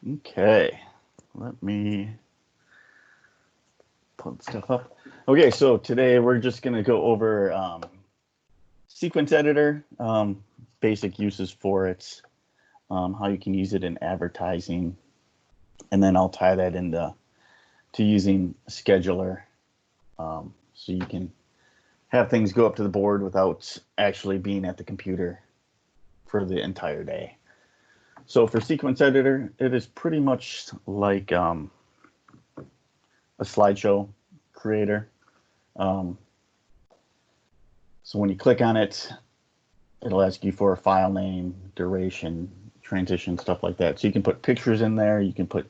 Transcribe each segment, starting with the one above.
Okay, let me put stuff up. Okay, so today we're just going to go over sequence editor, basic uses for it, how you can use it in advertising, and then I'll tie that into using a scheduler, so you can have things go up to the board without actually being at the computer for the entire day. So for sequence editor, it is pretty much like a slideshow creator. So when you click on it, it'll ask you for a file name, duration, transition, stuff like that. So you can put pictures in there, you can put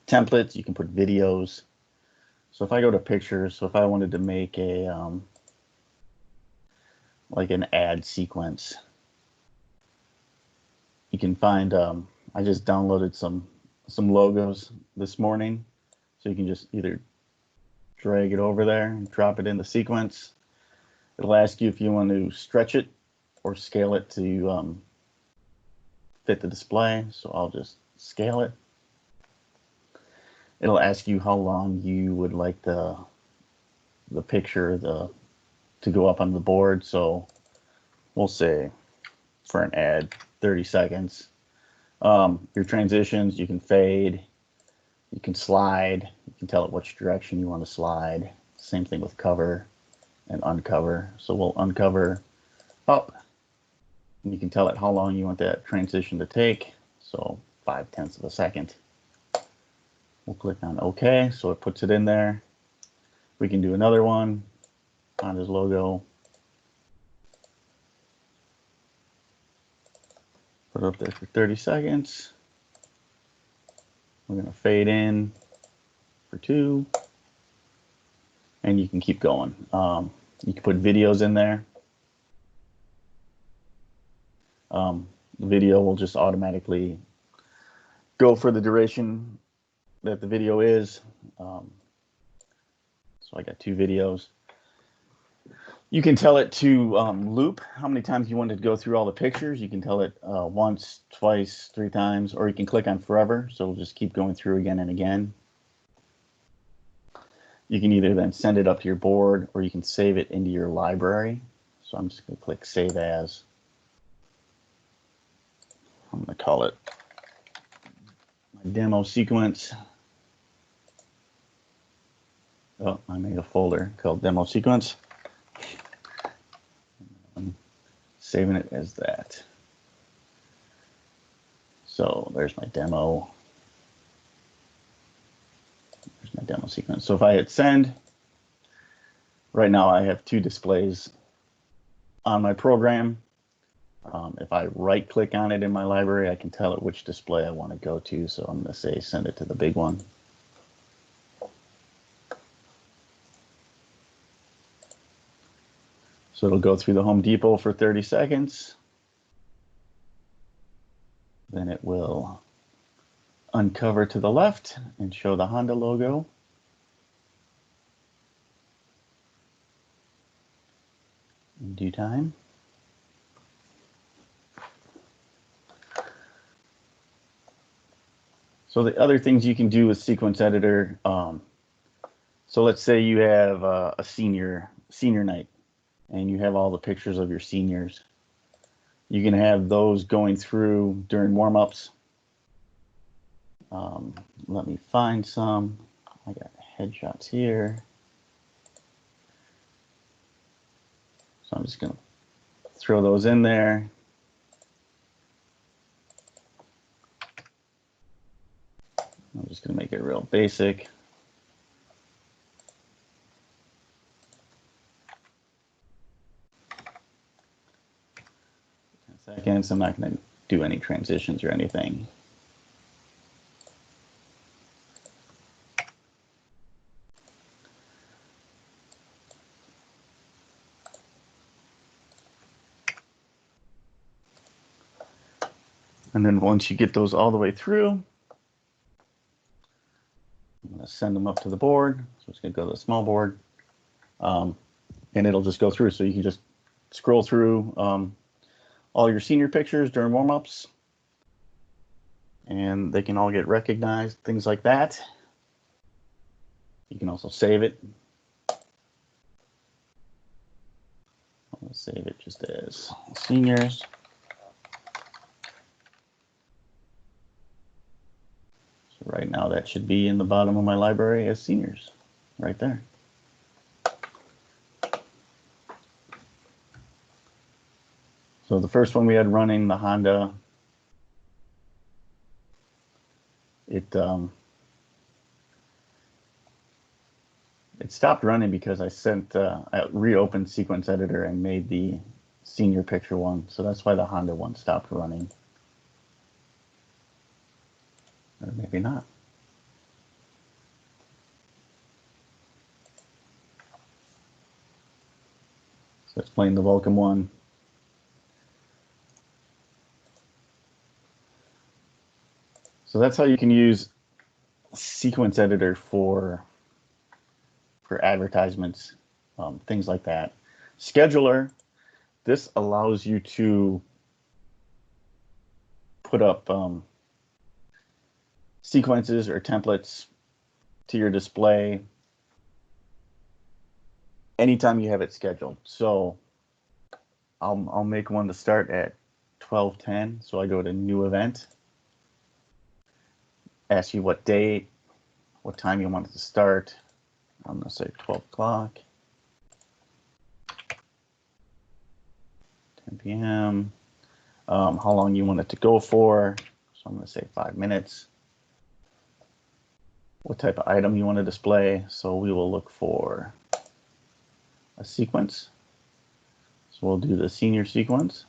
templates, you can put videos. So if I go to pictures, so if I wanted to make a like an ad sequence, you can find, I just downloaded some logos this morning. So you can just either drag it over there and drop it in the sequence. It'll ask you if you want to stretch it or scale it to fit the display. So I'll just scale it. It'll ask you how long you would like the picture to go up on the board. So we'll say for an ad, 30 seconds. Your transitions, you can fade, you can slide, you can tell it which direction you want to slide. Same thing with cover and uncover. So we'll uncover up, and you can tell it how long you want that transition to take. So 0.5 of a second. We'll click on OK, so it puts it in there. We can do another one on his logo. Put it up there for 30 seconds. We're going to fade in for 2. And you can keep going. You can put videos in there. The video will just automatically go for the duration that the video is. So I got 2 videos. You can tell it to loop how many times you want it to go through all the pictures. You can tell it once, twice, 3 times, or you can click on forever. So it'll just keep going through again and again. You can either then send it up to your board, or you can save it into your library. So I'm just going to click Save As. I'm going to call it my demo sequence. Oh, I made a folder called Demo Sequence. I'm saving it as that. So there's my demo. There's my demo sequence. So if I hit send, right now I have 2 displays on my program. If I right click on it in my library, I can tell it which display I want to go to. So I'm going to say send it to the big one. So it'll go through the Home Depot for 30 seconds. Then it will uncover to the left and show the Honda logo. In due time. So the other things you can do with Sequence Editor, so let's say you have a senior night, and you have all the pictures of your seniors. You can have those going through during warm-ups. Let me find some. I got headshots here. So I'm just going to throw those in there. I'm just going to make it real basic. Seconds. I'm not going to do any transitions or anything. And then once you get those all the way through, I'm going to send them up to the board. So it's going to go to the small board, and it'll just go through. So you can just scroll through all your senior pictures during warm-ups. and they can all get recognized, things like that. You can also save it. I'll save it just as seniors. So right now that should be in the bottom of my library as seniors, right there. So the first one we had running, the Honda, it stopped running because I reopened Sequence Editor and made the senior picture one. So that's why the Honda one stopped running. Or maybe not. So it's playing the Vulcan one. So that's how you can use Sequence Editor for advertisements, things like that. Scheduler, this allows you to put up sequences or templates to your display anytime you have it scheduled. So I'll make one to start at 12:10. So I go to New Event, ask you what date, what time you want it to start. I'm going to say 12 o'clock, 10 p.m. How long you want it to go for. So I'm going to say 5 minutes. What type of item you want to display. So we will look for a sequence. So we'll do the senior sequence.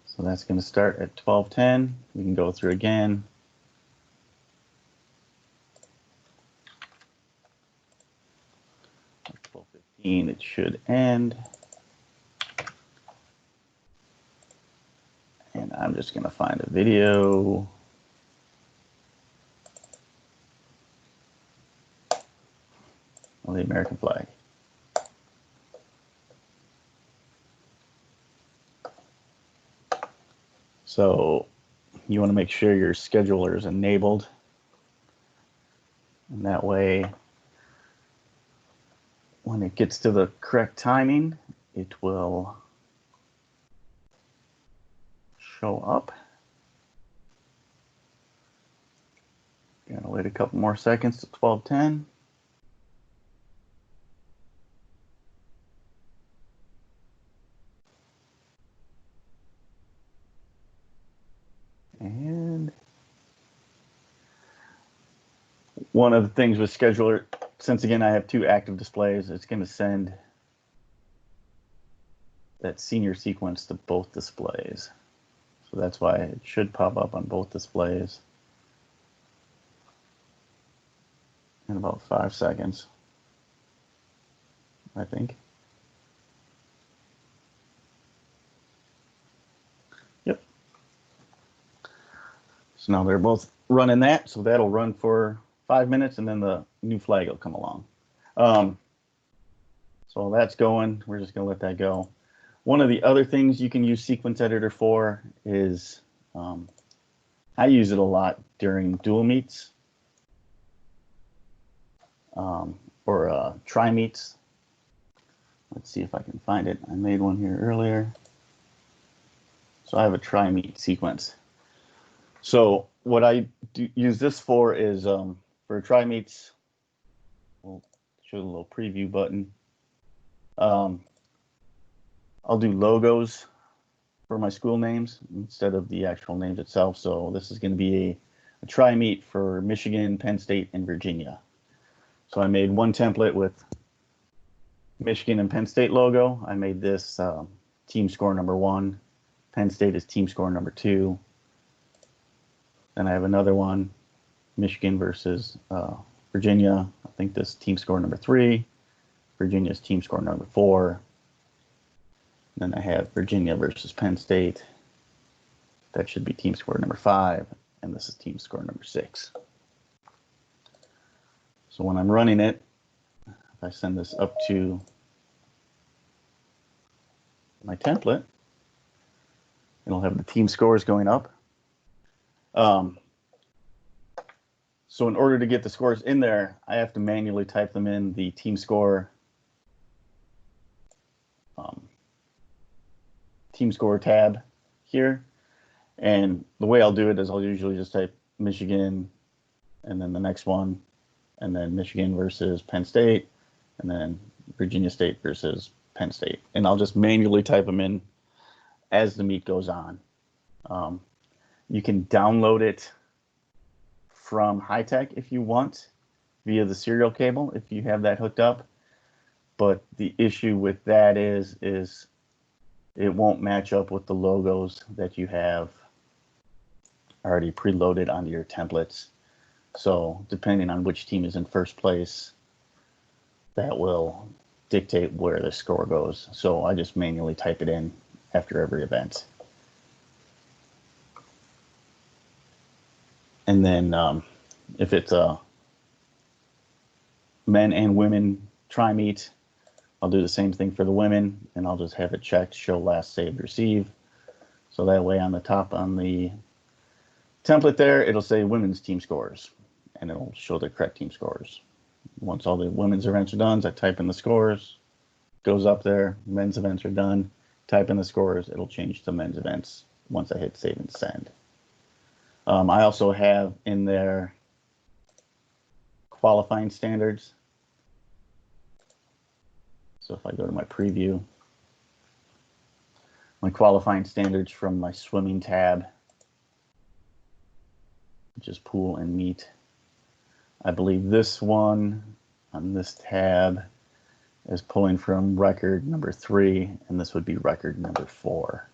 So that's going to start at 12:10. We can go through again. At 12:15, it should end. And I'm just going to find a video. Of the American flag. So you want to make sure your scheduler is enabled. And that way, when it gets to the correct timing, it will show up. Gotta wait a couple more seconds to 12:10. And one of the things with scheduler, since again I have 2 active displays, it's going to send that senior sequence to both displays. So that's why it should pop up on both displays in about 5 seconds, I think. Yep. So now they're both running that, so that'll run for 5 minutes, and then the new flag will come along. So that's going. We're just going to let that go. One of the other things you can use Sequence Editor for is, I use it a lot during dual meets or tri meets. Let's see if I can find it. I made one here earlier. So I have a tri meet sequence. So what I use this for is for tri meets. We'll show the little preview button. I'll do logos for my school names instead of the actual names itself. So this is going to be a tri-meet for Michigan, Penn State, and Virginia. So I made one template with Michigan and Penn State logo. I made this team score number 1. Penn State is team score number 2. Then I have another one, Michigan versus Virginia. I think this team score number 3. Virginia's team score number 4. Then I have Virginia versus Penn State. That should be team score number 5. And this is team score number 6. So when I'm running it, if I send this up to my template, it'll have the team scores going up. So in order to get the scores in there, I have to manually type them in the team score tab here. And the way I'll do it is I'll usually just type Michigan and then the next one, and then Michigan versus Penn State, and then Virginia State versus Penn State. And I'll just manually type them in as the meet goes on. You can download it from High-Tech if you want via the serial cable, if you have that hooked up. But the issue with that is it won't match up with the logos that you have already preloaded onto your templates. So depending on which team is in first place, that will dictate where the score goes. So I just manually type it in after every event. And then if it's a men and women tri-meet, I'll do the same thing for the women, and I'll just have it checked, show last saved receive. So that way on the top on the template there, it'll say women's team scores, and it'll show the correct team scores. Once all the women's events are done, I type in the scores, goes up there. Men's events are done, type in the scores, it'll change to men's events once I hit save and send. I also have in there qualifying standards. So if I go to my preview, my qualifying standards from my swimming tab, which is pool and meet. I believe this one on this tab is pulling from record number 3, and this would be record number 4.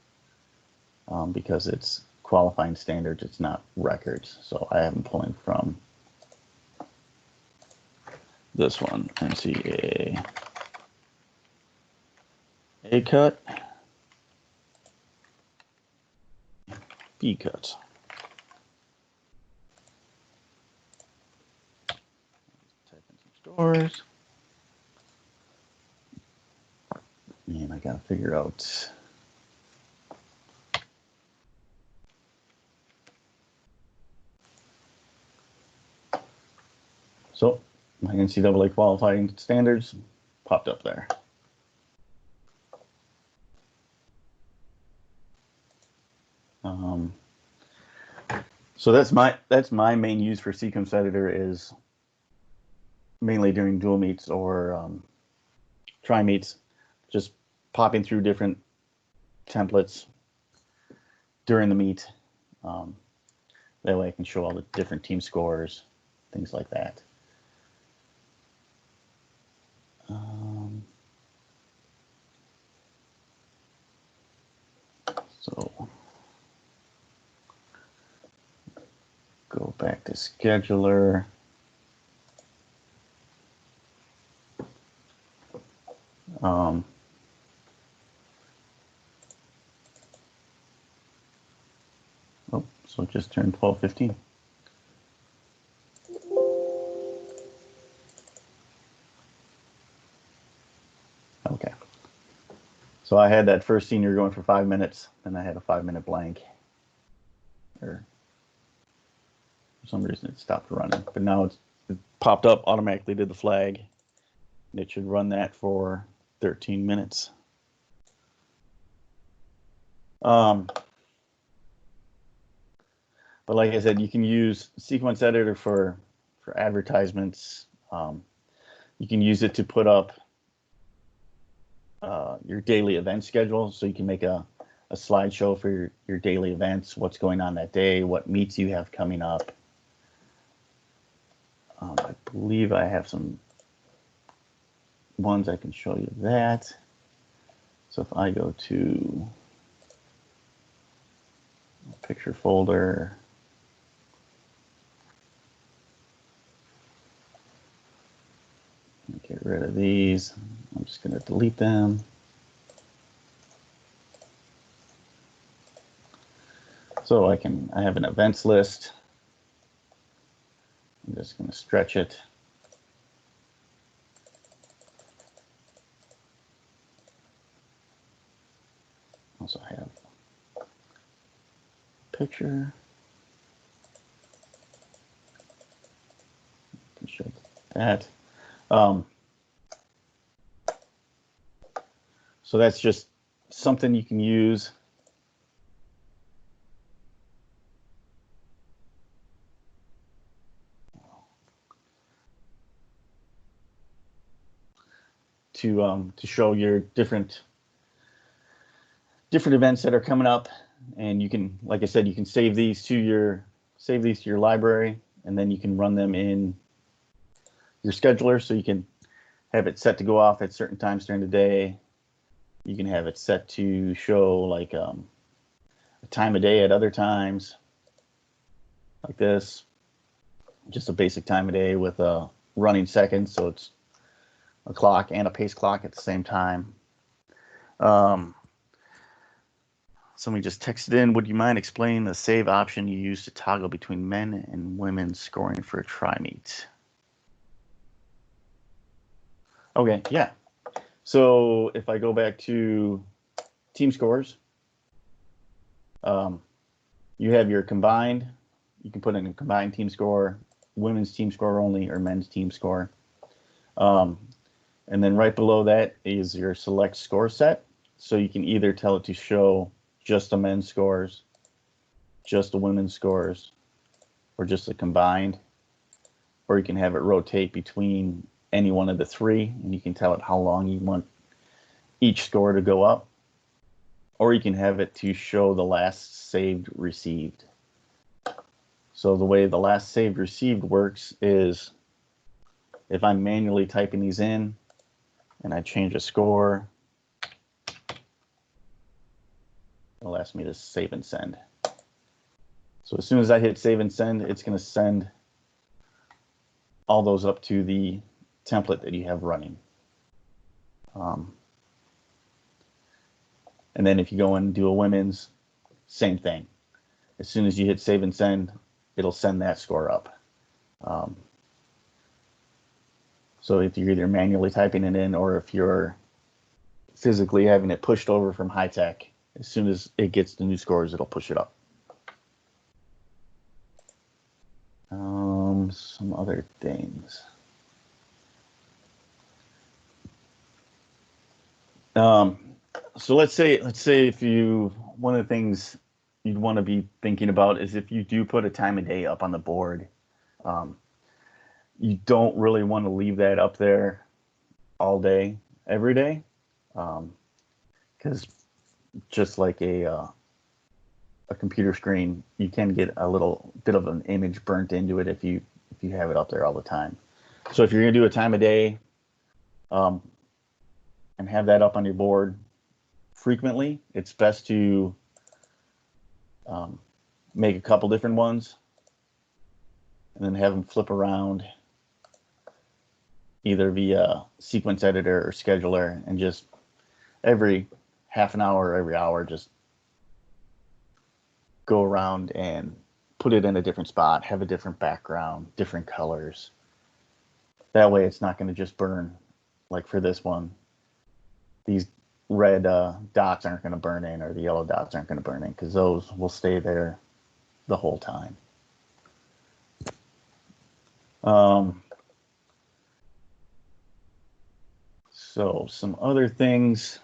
Because it's qualifying standards, it's not records. So I am pulling from this one, NCAA A cut, B cut. Type in some scores. And I gotta figure out so my NCAA qualifying standards popped up there. So that's my main use for sequence editor, is mainly during dual meets or tri meets, just popping through different templates during the meet. That way I can show all the different team scores, things like that. So go back to scheduler. Oh, so it just turned 12:15. Okay. So I had that first senior going for 5 minutes, and I had a 5-minute blank. Or for some reason it stopped running, but now it popped up, automatically did the flag, and it should run that for 13 minutes. But like I said, you can use sequence editor for advertisements. You can use it to put up your daily event schedule, so you can make a slideshow for your daily events, what's going on that day, what meets you have coming up. I believe I have some ones I can show you that. So if I go to picture folder, get rid of these. I'm just going to delete them. So I have an events list. I'm just going to stretch it. Also have picture. Can show that. So that's just something you can use to show your different events that are coming up, and you can, like I said, you can save these to your library, and then you can run them in your scheduler, so you can have it set to go off at certain times during the day. You can have it set to show like a time of day at other times, like this. Just a basic time of day with a running seconds, so it's a clock and a pace clock at the same time. Somebody just texted in, would you mind explaining the save option you use to toggle between men and women scoring for a tri-meet? Okay, yeah. So if I go back to team scores, you have your combined. You can put in a combined team score, women's team score only, or men's team score. And then right below that is your select score set. So you can either tell it to show just the men's scores, just the women's scores, or just the combined. Or you can have it rotate between any one of the three, and you can tell it how long you want each score to go up. Or you can have it to show the last saved received. So the way the last saved received works is if I'm manually typing these in and I change a score, it'll ask me to save and send. So as soon as I hit save and send, it's going to send all those up to the template that you have running. And then if you go and do a women's, same thing. As soon as you hit save and send, it'll send that score up. So if you're either manually typing it in or if you're physically having it pushed over from high tech, as soon as it gets the new scores, it'll push it up. Some other things. So let's say if one of the things you'd want to be thinking about is if you do put a time of day up on the board, you don't really want to leave that up there all day, every day, because just like a computer screen, you can get a little bit of an image burnt into it if you have it up there all the time. So if you're going to do a time of day and have that up on your board frequently, it's best to make a couple different ones and then have them flip around either via sequence editor or scheduler, and just every half an hour or every hour just go around and put it in a different spot, have a different background, different colors. That way it's not going to just burn. Like for this one, these red dots aren't going to burn in, or the yellow dots aren't going to burn in, because those will stay there the whole time. So some other things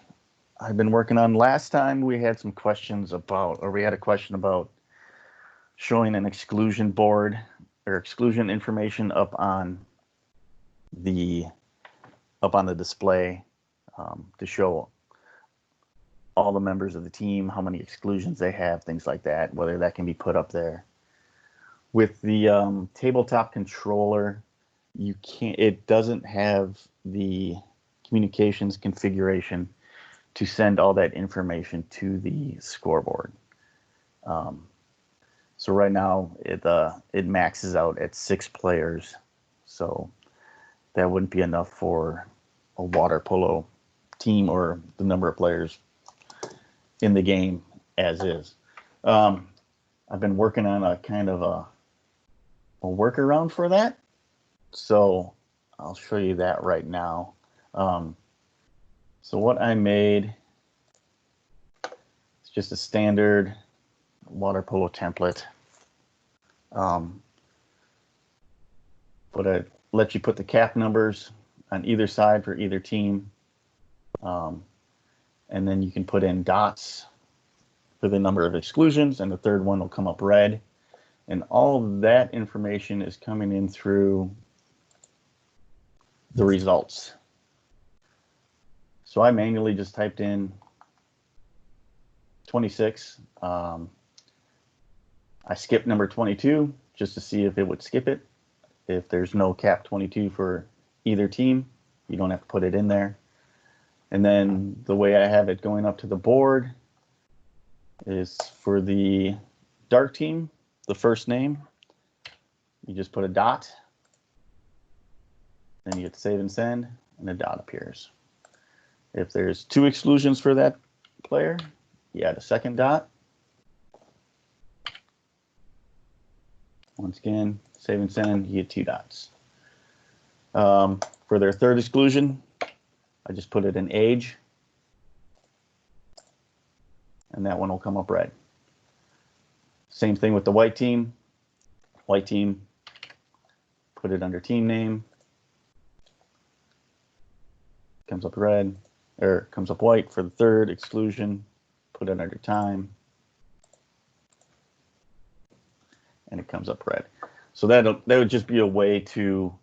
I've been working on. Last time we had some questions about, or we had a question about showing an exclusion board or exclusion information up on the display to show all the members of the team, how many exclusions they have, things like that, whether that can be put up there. With the tabletop controller, you can't, it doesn't have the communications configuration to send all that information to the scoreboard. So right now it maxes out at 6 players, so that wouldn't be enough for a water polo team or the number of players in the game as is. I've been working on a kind of a workaround for that, so I'll show you that right now. So what I made just a standard water polo template. But it lets you put the cap numbers on either side for either team. And then you can put in dots for the number of exclusions, and the third one will come up red. And all of that information is coming in through the results. So I manually just typed in 26. I skipped number 22 just to see if it would skip it. If there's no cap 22 for either team, you don't have to put it in there. And then the way I have it going up to the board is for the dark team, the first name, you just put a dot, then you hit save and send, and a dot appears. If there's 2 exclusions for that player, you add a second dot. Once again, save and send, you get 2 dots. For their third exclusion, I just put it in age, and that one will come up red. Same thing with the white team. White team, put it under team name, comes up red, or comes up white for the third exclusion, put it under time, and it comes up red. So that would just be a way to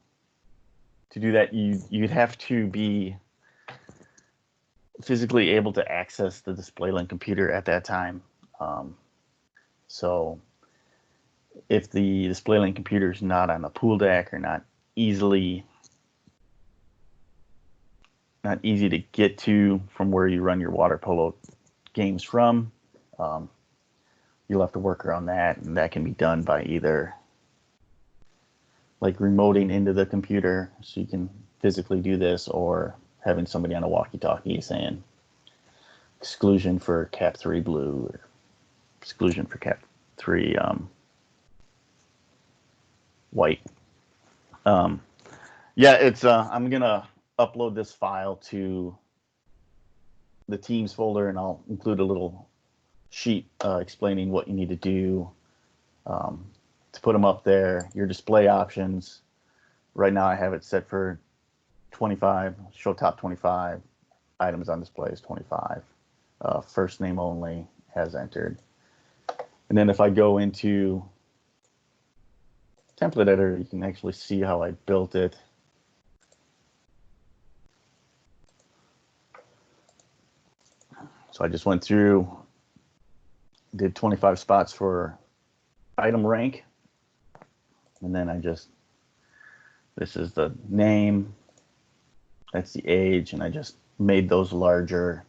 do that. You'd have to be physically able to access the DisplayLink computer at that time. So if the DisplayLink computer is not on the pool deck or not easy to get to from where you run your water polo games from, you'll have to work around that, and that can be done by either like remoting into the computer so you can physically do this, or having somebody on a walkie-talkie saying exclusion for cap 3 blue, or exclusion for cap 3 white. Yeah, it's I'm gonna upload this file to the teams folder, and I'll include a little sheet explaining what you need to do to put them up there. Your display options, right now I have it set for 25, show top 25, items on display is 25, first name only as entered. And then if I go into template editor, you can actually see how I built it. So I just went through, did 25 spots for item rank, and then this is the name, that's the age, and I just made those larger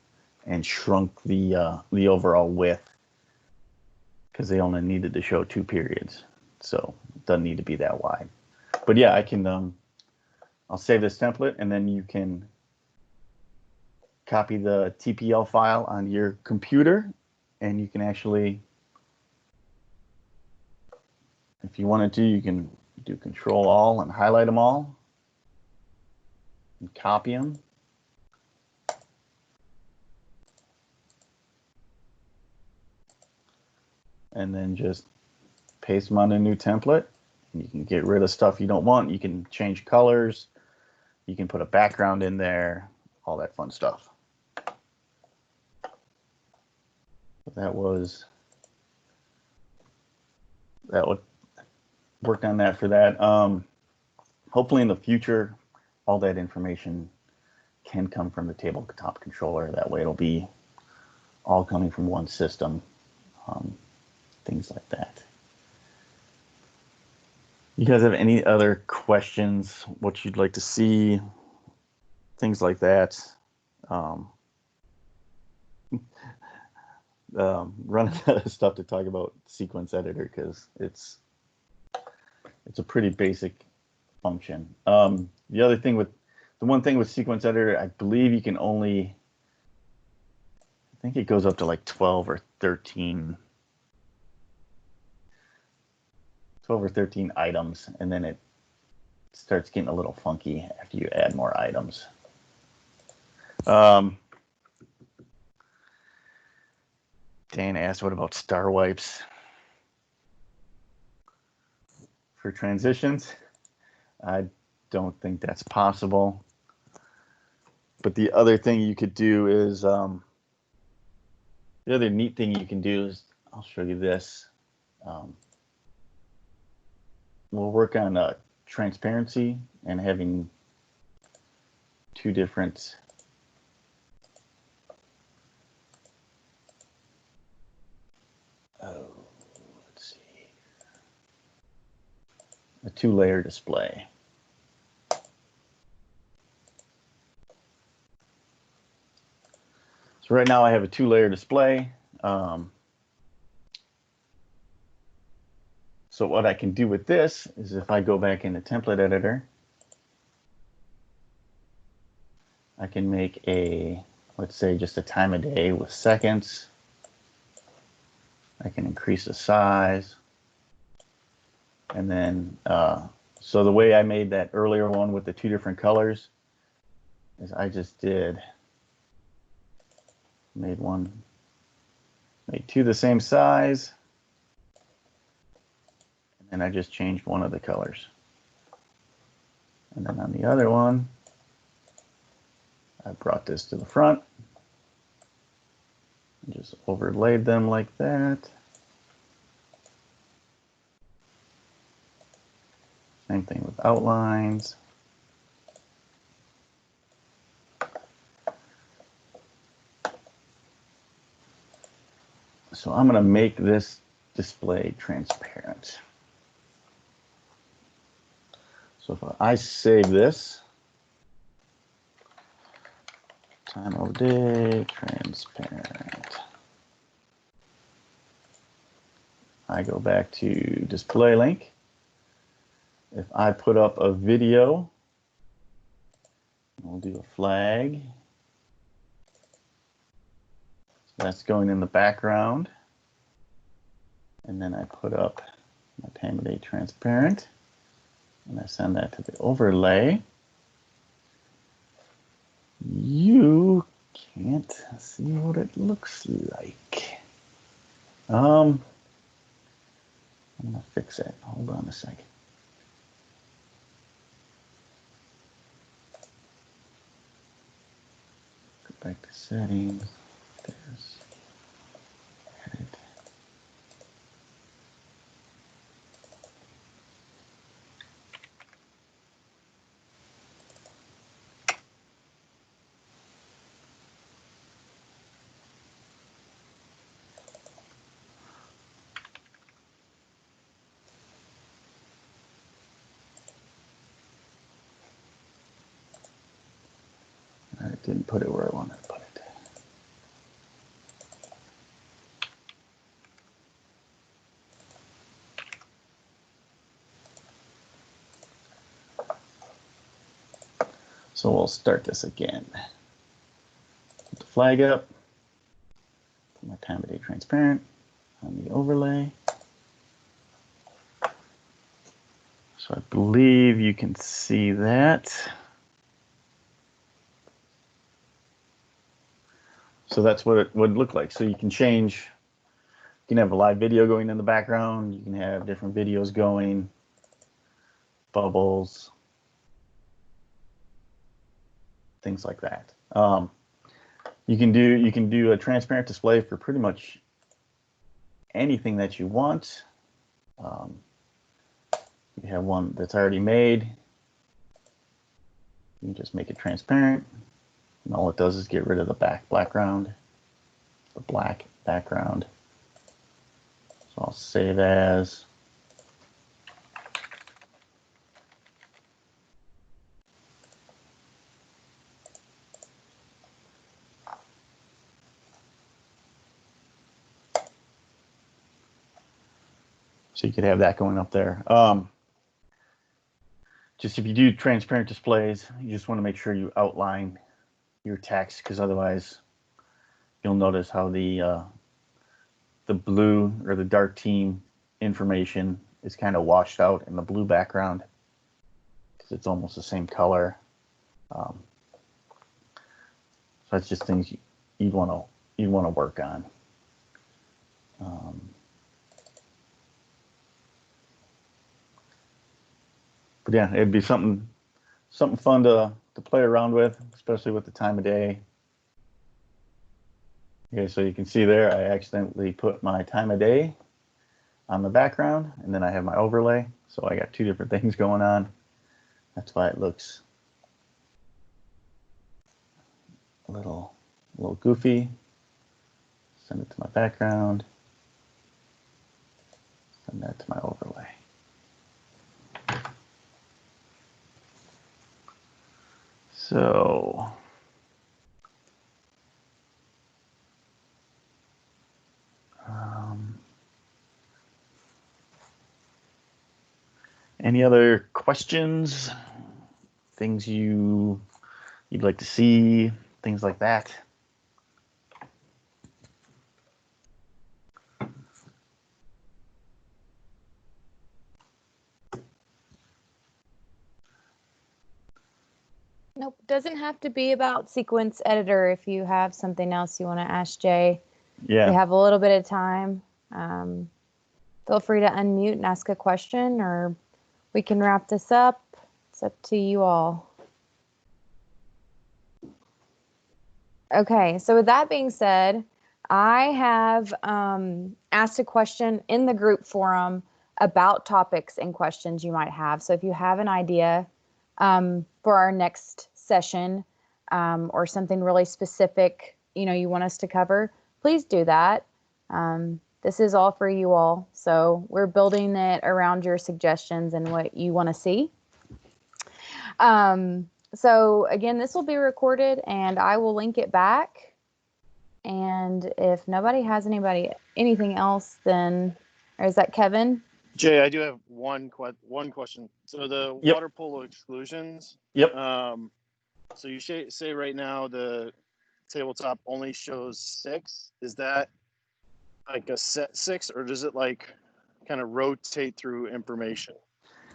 and shrunk the overall width because they only needed to show 2 periods, so it doesn't need to be that wide. But yeah, I can I'll save this template, and then you can copy the TPL file on your computer, and you can actually, if you wanted to, you can do Control-All and highlight them all and copy them. And then just paste them on a new template. And you can get rid of stuff you don't want. You can change colors. You can put a background in there, all that fun stuff. That would work on that for that. Hopefully in the future, all that information can come from the tabletop controller. That way it'll be all coming from one system, things like that. You guys have any other questions, what you'd like to see, things like that? Running out of stuff to talk about sequence editor because it's a pretty basic function. The one thing with sequence editor, I believe you can only, I think it goes up to like 12 or 13 items, and then it starts getting a little funky after you add more items. Dan asked, what about star wipes for transitions? I don't think that's possible. But the other thing you could do is, the other neat thing you can do is, I'll show you this. We'll work on transparency and having two different let's see, a two-layer display. So right now I have a two-layer display. So what I can do with this is if I go back into template editor, I can make a, let's say, just a time of day with seconds. I can increase the size. And then, so the way I made that earlier one with the two different colors is I just made two the same size. And I just changed one of the colors. And then on the other one, I brought this to the front and just overlaid them like that. Same thing with outlines. So I'm going to make this display transparent. So if I save this, time of day, transparent. I go back to DisplayLink. If I put up a video, we'll do a flag. So that's going in the background. And then I put up my time of day transparent. And I send that to the overlay. You can't see what it looks like. I'm gonna fix it. Hold on a second. Go back to settings. There's edit. I didn't put it where I wanted to put it. So we'll start this again. Put the flag up. Put my time of day transparent on the overlay. So I believe you can see that. So that's what it would look like. So you can change, you can have a live video going in the background. You can have different videos going, bubbles, things like that. You can do a transparent display for pretty much anything that you want. You have one that's already made. You can just make it transparent. And all it does is get rid of the black background. So I'll save as. So you could have that going up there. Just if you do transparent displays, you just want to make sure you outline your text, because otherwise you'll notice how the blue or the dark team information is kind of washed out in the blue background because it's almost the same color. So that's just things you'd want to work on. But yeah, it'd be something fun to play around with, especially with the time of day. Okay, so you can see there, I accidentally put my time of day on the background, and then I have my overlay. So I got two different things going on. That's why it looks a little goofy. Send it to my background. Send that to my overlay. So any other questions? Things you'd like to see? Things like that? Nope, doesn't have to be about sequence editor. If you have something else you want to ask Jay, Yeah. we have a little bit of time. Feel free to unmute and ask a question, or we can wrap this up. It's up to you all. Okay, so with that being said, I have asked a question in the group forum about topics and questions you might have. So if you have an idea for our next session or something really specific, you want us to cover, please do that. This is all for you all. So we're building it around your suggestions and what you want to see. So again, this will be recorded and I will link it back. And if nobody has anything else, then, or is that Kevin? Jay, I do have one question. So the water polo exclusions. Yep. So you say right now the tabletop only shows 6. Is that like a set 6, or does it like kind of rotate through information?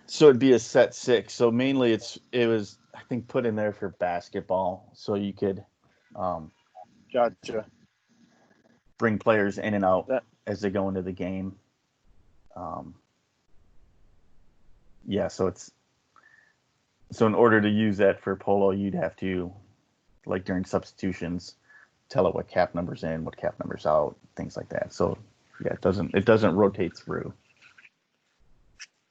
So it'd be a set 6. So mainly it was, I think, put in there for basketball, so you could Gotcha. bring players in and out as they go into the game. Yeah, so in order to use that for polo, you'd have to, like during substitutions, tell it what cap number's in, what cap number's out, things like that. So yeah, it doesn't rotate through.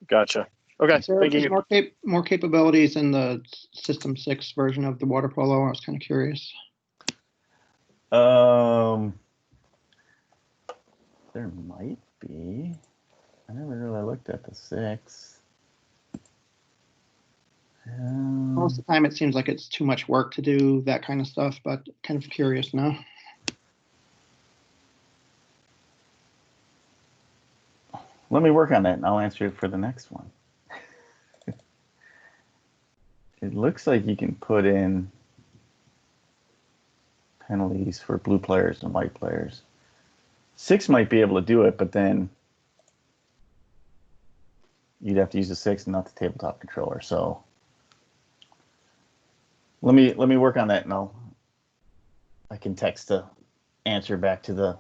Gotcha. Okay, thank you. More capabilities in the System 6 version of the water polo. I was kind of curious. There might be. I never really looked at the 6. Most of the time, it seems like it's too much work to do that kind of stuff, but kind of curious now. Let me work on that, and I'll answer it for the next one. It looks like you can put in penalties for blue players and white players. 6 might be able to do it, but then you'd have to use the 6 and not the tabletop controller. So let me work on that, and I can text the answer back to the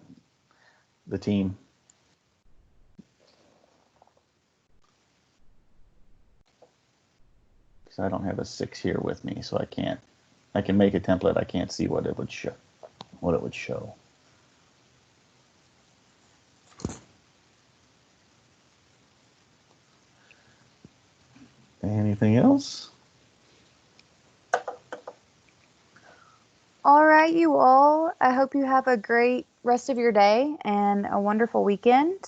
team. Because I don't have a 6 here with me, so I can make a template. I can't see what it would show. Anything else? All right, you all. I hope you have a great rest of your day and a wonderful weekend.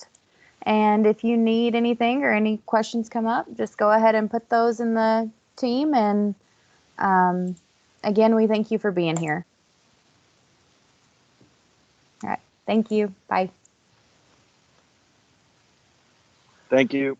And if you need anything or any questions come up, just go ahead and put those in the team. And again, we thank you for being here. All right. Thank you. Bye. Thank you.